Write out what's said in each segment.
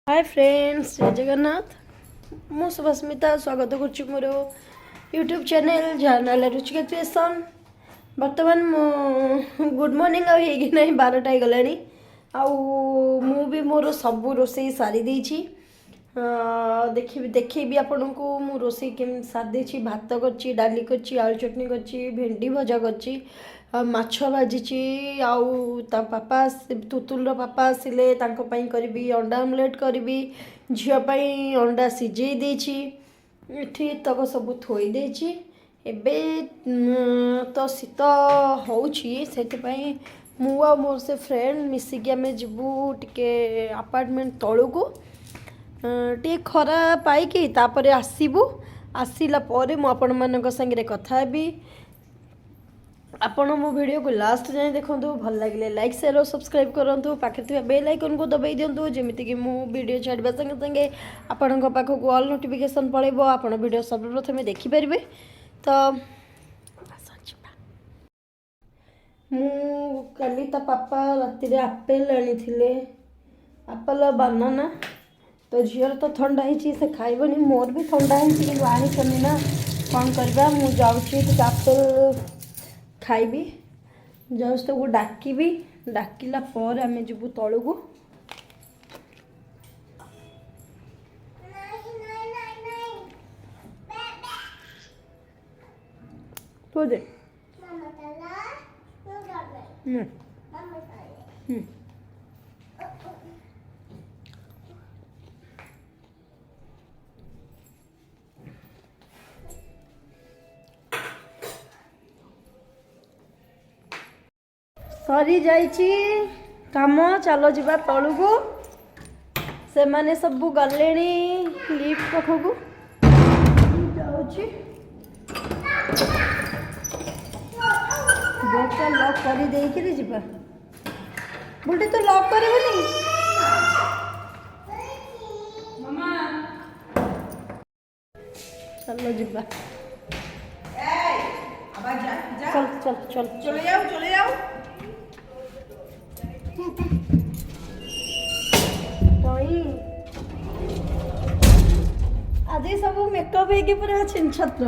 Hi friends, जय जगन्नाथ। मु सुभस्मिता स्वागत करुच्ची मोर यूट्यूब चैनल जहाँ रुचिका क्रिएसन। बर्तमान गुड मॉर्निंग आगे ना 12टा गला आउ भी मोर सब रोसे सारी देछि। देखी आपण को मु रोसे केम सारी देछि। भात करछि, डाली करछि, आलू चटनी करछि, भेंडी भजा करछि, माछ भाजी आउ ता पापा तुतुल पापा आसिले तांको पई करबी अंडा आमलेट करबी। झियो पई अंडा सिझेई देछि। एठी तक सब थोई देछि। एबे तो शीत होउछि सेति मु आ मोर से फ्रेंड मिसिकी आमे जिबू टिके अपार्टमेंट तळु को टे खरा पाइकी तापरे आसीबू। आसिला परे मु आपण मानक संगे कथा हेबी। आपण मो वीडियो को लास्ट जाए देखो भल लगे लाइक शेयर और सब्सक्राइब करूँ। पाखे थी बेल आइकन को दबाई दिंतु जमीक मु वीडियो छाड़ा संगे संगे आपण पाखक ऑल नोटिफिकेशन पड़ेबो। आपण वीडियो सर्वप्रथमे देखिपारे। तो मु काली ता पापा राति आपेल आनी आपेल बानाना। तो झीर तो ठंडा ही से खाइबनी, मोर भी ठंडा ही आनी ना कौन करवा। मु जाऊँगी आपेल खाइबी, जस्ट को डाकिबी। डाकिला पर आमे जिबू तळु को। तो दे सरी जाइची काम। चलो जीवा तलू को। से माने सब गले लिफ्ट पाखक जाऊँगी। गेटा लॉक कर देकर जीवा। बुढ़ी तो लॉक करबनी। चलो जीवा। चल चल चल चले जाओ चले जाओ। आज सब मेकअप है पूरा छिन छत्र।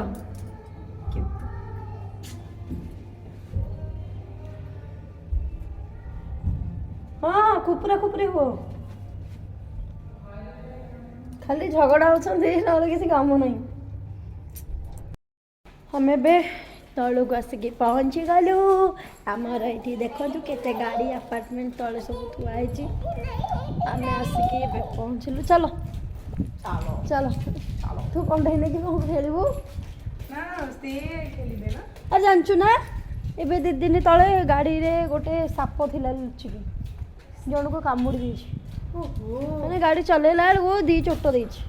हाँ खुपुरा खुपुरी हो खाली झगड़ा होती किसी काम नहीं। हमें बे तलू को आसिक पहुँची गलु। आमर ये देखु केते गाड़ी अपार्टमेंट तले सब थुआई। आम आसिक पहुँचलु। चलो चलो तू कौन कि कौन खेलू आ जानचु ना। एबे 2 दिन तले गाड़ी रे गोटे साप थिला लुचिकी जन को कामुड़ी देछि। मैंने गाड़ी चलेला वो 2 चोट देछि।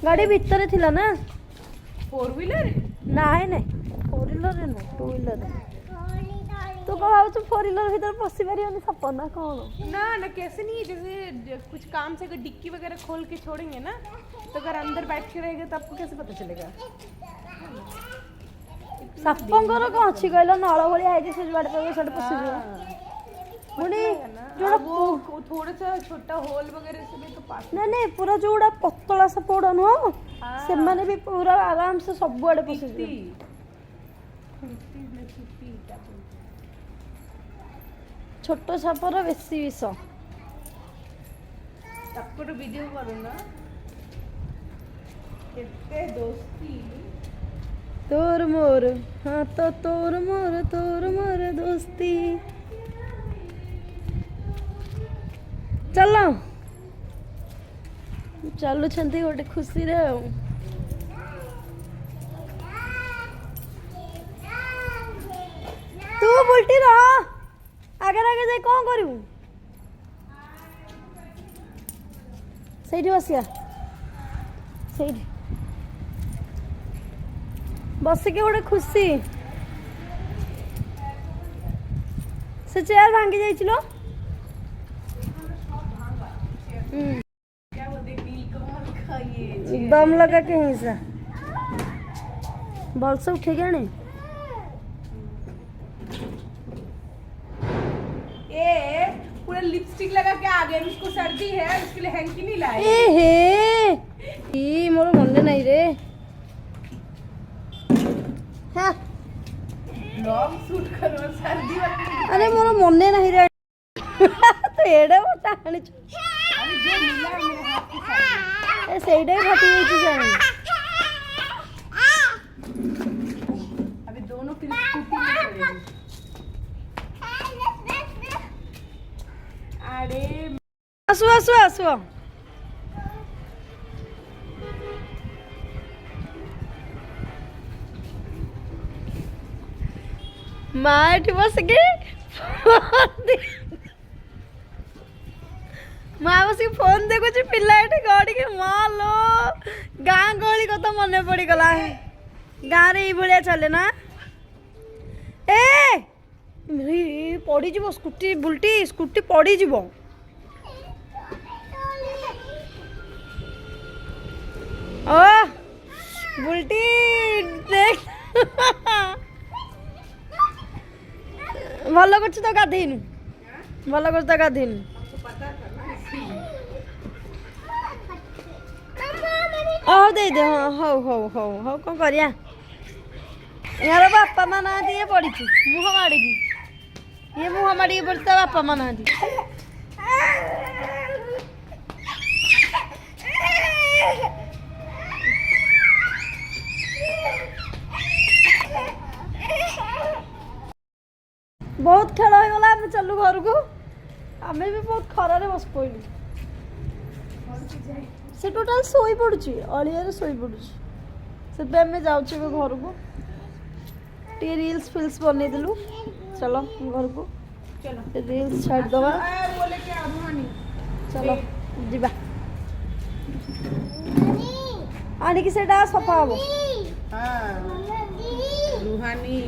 गाड़ी भीतर थिला ना। 4 व्हीलर नाइ नाइ 4 व्हीलर नो 2 व्हीलर। तो कहा 4 व्हीलर भीतर पसी पारियोनी साप ना कौन ना ना कैसे नहीं। जैसे कुछ काम से अगर डिक्की वगैरह खोल के छोड़ेंगे ना तो अगर अंदर बैठ के रहेगा तो आपको कैसे पता चलेगा। सापंकर कौन अच्छी कहल नल भाया है से जुआड़ पे पसी पुणी जो थोड़ा सा छोटा होल वगैरह से भी तो पास नहीं नहीं पूरा जोड़ा पतला सा पोड़ा नुह से माने भी पूरा आराम से सब आड़े पसी। छोट सापर बेसी विष। तपर वीडियो करूना केते दोस्ती तोर मोर। हाँ तो तोर मोर दोस्ती। चलो चलु छंती गोटे खुशी रे। तू बुलटी रह आगे आगे जाए कौन करू। सही बसिया सही बसिके गोटे खुशी। से चेयर भांगी जाइछलो। दम लगा के हिंसा बल से उठे गए। पूरा लिपस्टिक लगा के आ गए, उसको सर्दी है उसके लिए हैंकी नहीं लाए। ए हे ई मोर मन नहीं रे। हाँ लॉन्ग सूट करो सर्दी वाला। अरे मोर मन नहीं रे तो एडे मोटा आनी अरे जो मिला है मेरे हाथ की साड़ी। ए सेडे फटी जाई जानी। अभी दोनों फिर स्कूटी में चढ़ेंगे। अरे आसो आसो आसो माटी बस के माँ बस फोन देखु पिला गड़ी के माँ लो गाँ गहली कत मन पड़गला गाँव रे ये चले ना ए पड़ी जीव स्कूटी बुलटी स्कूटी पड़ी जीव ओ बुलटी देख भल कर तो गाधेनु भल कर तो गाधेनु हौ दे दे हाँ हौ हौ हौ हौ कौन करिया यार बापा माँ ना ये पड़ी मुह माड़ी ये मुह माड़ी पड़ी बापा माँ ना बहुत खेल हो गला आम चलू घर को आम भी बहुत खरारे बस पड़ू से टोटाल शोई पड़ुची अलिया शोई पड़ुची से आम जाऊँ घर को टे रील्स फिल्स बन देलु चलो घर को चलो रील्स छाड़ दवा बोले कि आधुआनी चलो जीवा आणिकी सेटा सफा हम रूहानी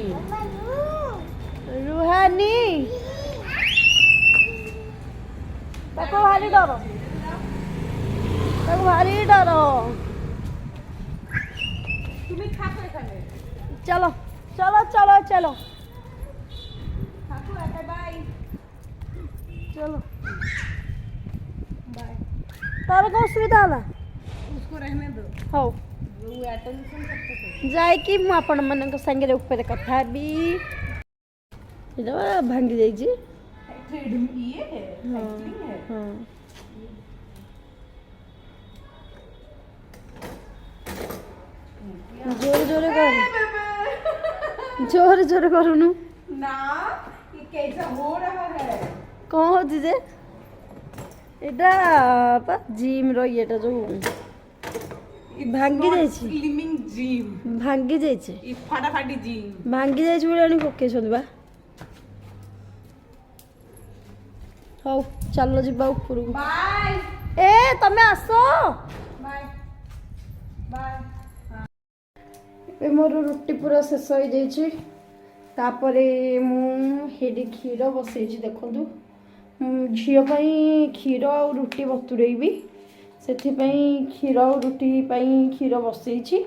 रुहानी ताको भारी डर ताको भारी डर तुम्हें खा कर खाने चलो चलो चलो चलो खाको आता बाय चलो बाय। तार कौन सुविधा है उसको रहने दो, हौ वो अटेंशन करते थे। जाए कि मु आपण मन संगे ऊपर कथा भी भांगी जाइए ये है साइकिलिंग है। हाँ जोर जोर कर जोर जोर करूनु ना ये कैसा हो रहा है। कौन होती जे एटा जिम रो येटा जो भांगी जाइछि स्लिमिंग जिम भांगी जाइछि ये फाटाफाटी जिम भांगी जाइछि बोले आनी पकेछन बा हौ चलो जिबा ऊपर बाय ए तमे आसो बाय बाय। ए मोर रुटी पूरा शेष हो जाइछि तापरे मु हेडी क्षीर बसैछि देखंतु झियो पई क्षीर और रुटी बतुरेइबी ସେଥିପାଇଁ କ୍ଷୀର ରୁଟି ପାଇଁ କ୍ଷୀର ବସେଇଛି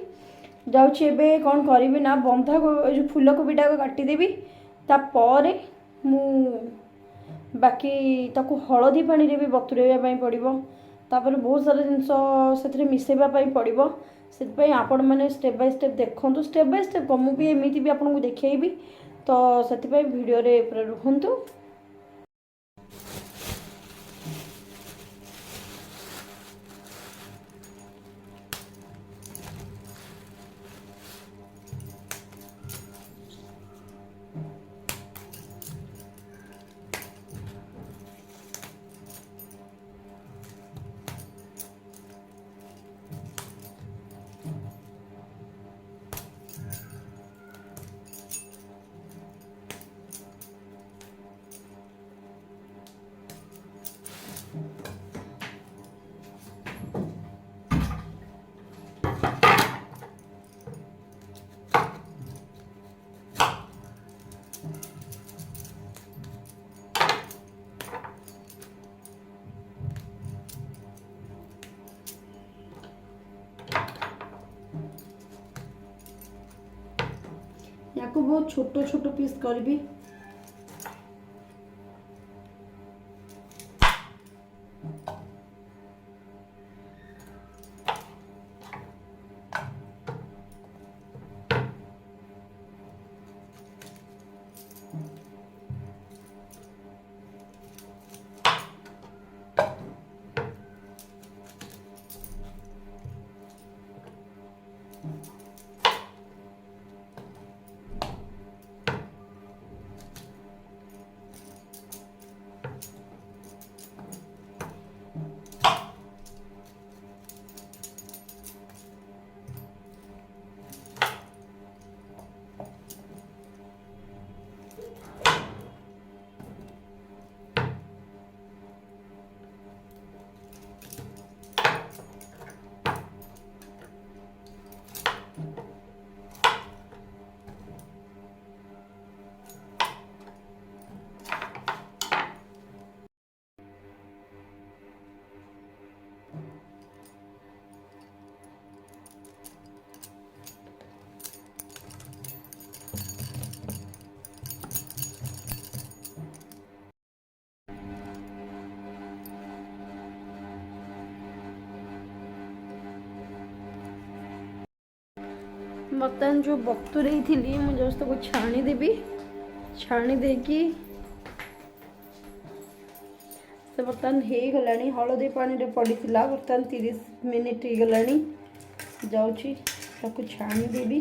ଯାଉଛି ଏବେ କ'ଣ କରିବି ନା ବନ୍ଧା ଯେଉଁ ଫୁଲକୋବିଟାକୁ କାଟିଦେବି ତାପରେ ମୁଁ ବାକି ତାକୁ ହଳଦୀ ପାଣିରେ ବି ବତୁରେଇବା ପାଇଁ ପଡ଼ିବ ତାପରେ ବହୁତ ସାରା ଜିନିଷ ସେଥିରେ ମିଶାଇବା ପାଇଁ ପଡ଼ିବ ସେଥିପାଇଁ ଆପଣମାନେ ଷ୍ଟେପ୍ ବାଇ ଷ୍ଟେପ୍ ଦେଖନ୍ତୁ ଷ୍ଟେପ୍ ବାଇ ଷ୍ଟେପ୍ ମୁଁ ବି ଏମିତି ବି ଆପଣଙ୍କୁ ଦେଖେଇବି ତ ସେଥିପାଇଁ ଭିଡ଼ିଓରେ ପୁରା ରୁହନ୍ତୁ। याको बहुत छोटो छोटो पीस करबी बर्तन जो बतुरई थी मुझे उसको छाणी देवी छाणी देकी से बर्तन हो गलानी हलदी पानी रे पड़ी बर्तन 30 मिनिट हो गलानी जाऊँगी ताकू छाणी देवी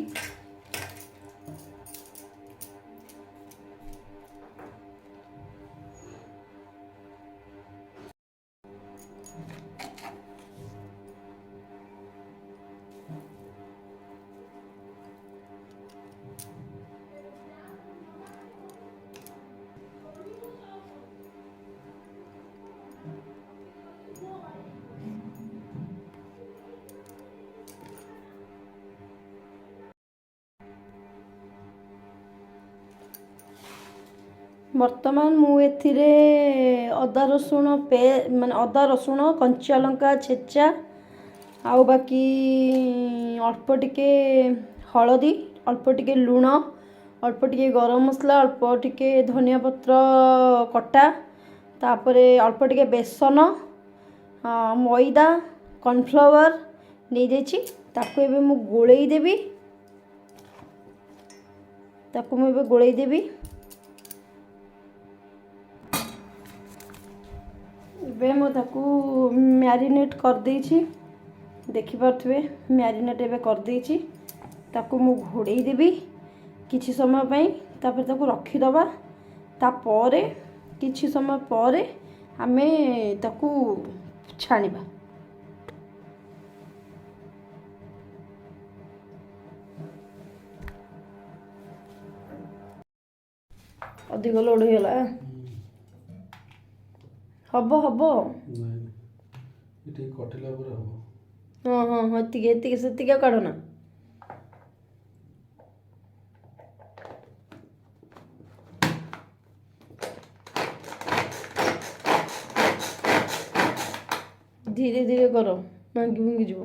बर्तमान मु एथिरे अदा रसुण माने अदा रसुण कंचा लंका छेचा आउ बाकी अल्प टिके हलदी अल्प टिके लुण अल्प टिके गरम मसला अल्प टिके धनिया पत्र कटा तापरे अल्प टिके बेसन मैदा कॉर्नफ्लावर नहीं देछि ताकू एबे मु गोळेई देबी ताकू मु एबे गोळेई देबी एबे मु ताकू मैरिनेट कर देछि देखि पारथबे मैरिनेट एबे कर देछि ताकू मु घोड़ेई देबी किछि समय पई तापर ताकू रखी दबा तापरे किछि समय परे आमे ताकू छाणीबा अधिक लोड होला हब हब कटिला पर हम हाँ हाँ हाँ से काढ़ ना धीरे धीरे कर भांगी भांगी जीव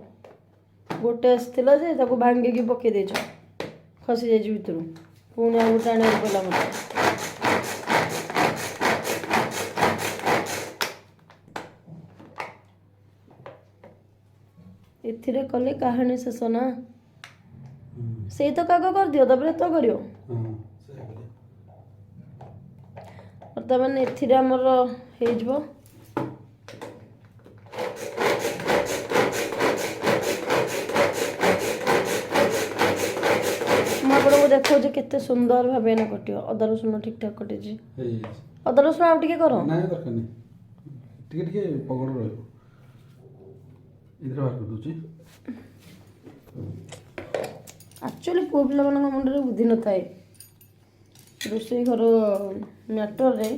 गोटे आसला जे ताको भांगिकी पकई देछ खसी जाइए भितर पुणी आ गोटे आने पड़ा मत एथिरे कले कहानी शेष ना से तो काग कर दियो तबरे तो करियो बर्तमान एथिरे हमर हे जबो को देखो जे केते सुंदर भाबे ना कटियो अदा रसुण ठीक ठाक कटे जी अदा रसुण आ टिके करो ना दरकार नहीं टिके टिके पकड़ रहयो इधर बाहर कर दूची एक्चुअली पुओ पिला मन मुंड रे बुद्धि न थाए रोसई घर मैटर रे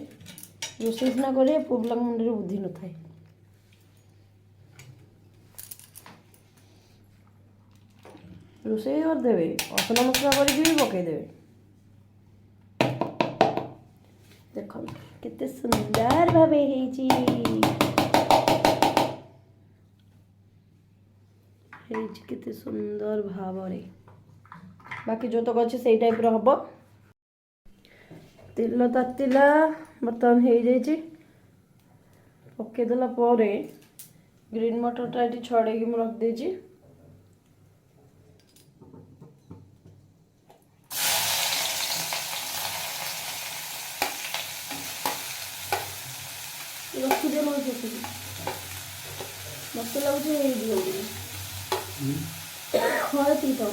रोसई सिना करे पुओ पिला मुंड रे बुद्धि न थाए रोसई कर देवे असना मसला करके भी पकई देवे देखो केते सुंदर भाबे हेची केते सुंदर भाव रे बाकी जो तो अच्छे से टाइप रो हबो तेल तातिला बर्तन हो जाइए पकईदेला ग्रीन मटरटा ये छड़े कि रख देछि रखिदे मत लगुच हाँ ठीक है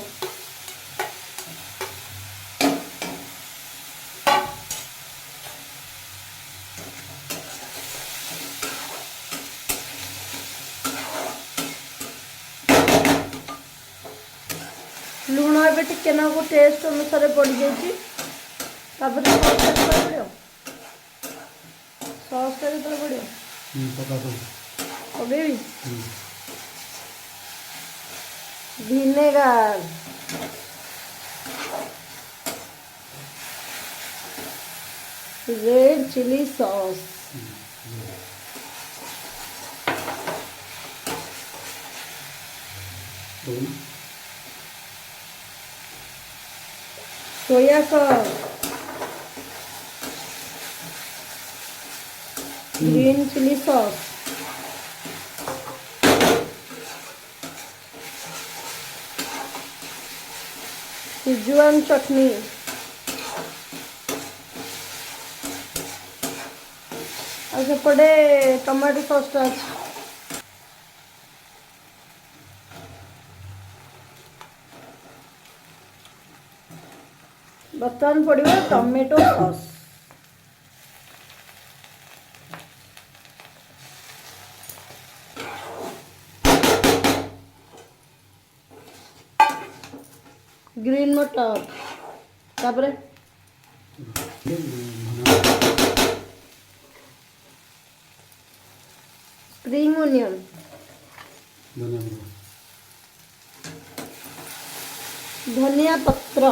लुण ए टिके ना टेस्ट अनुसार पड़ जाइए पड़ो सॉस जो पड़ो पकईबी vinegar red chilli sauce soya sauce green chilli sauce Schezwan chutney ଆଉ ସେପଟେ ଟମାଟୋ ସସ୍ଟା ଅଛି। ବର୍ତ୍ତମାନ ପଡ଼ିବ ଟମାଟୋ ସସ୍। ग्रीन मटर तापर स्प्रिंग ओनियन धनिया पत्र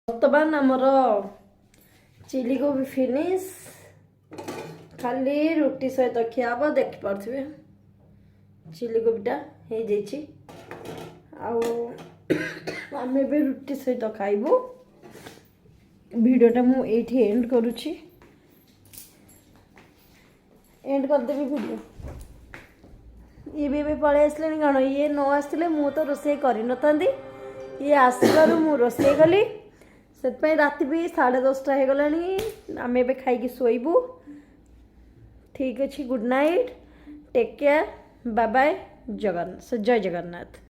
बर्तमान आमर चिली कोबी फिनिश खाली रुटी सहित खिया हम देखिपे चिली कोबीटा हो जाइए आम भी रुटी सहित खाइबू। वीडियोटा मुझे एंड करुच्ची एंड करदेवी वीडियो। ये भी पलि आसले कौन ये न आसते मु तो रोसे कर ये आसबार मु रोसे कली से राति भी 10:30 हो गला आम ए खाई शोबू। ठीक अच्छे good night take care bye bye जय जगन्नाथ।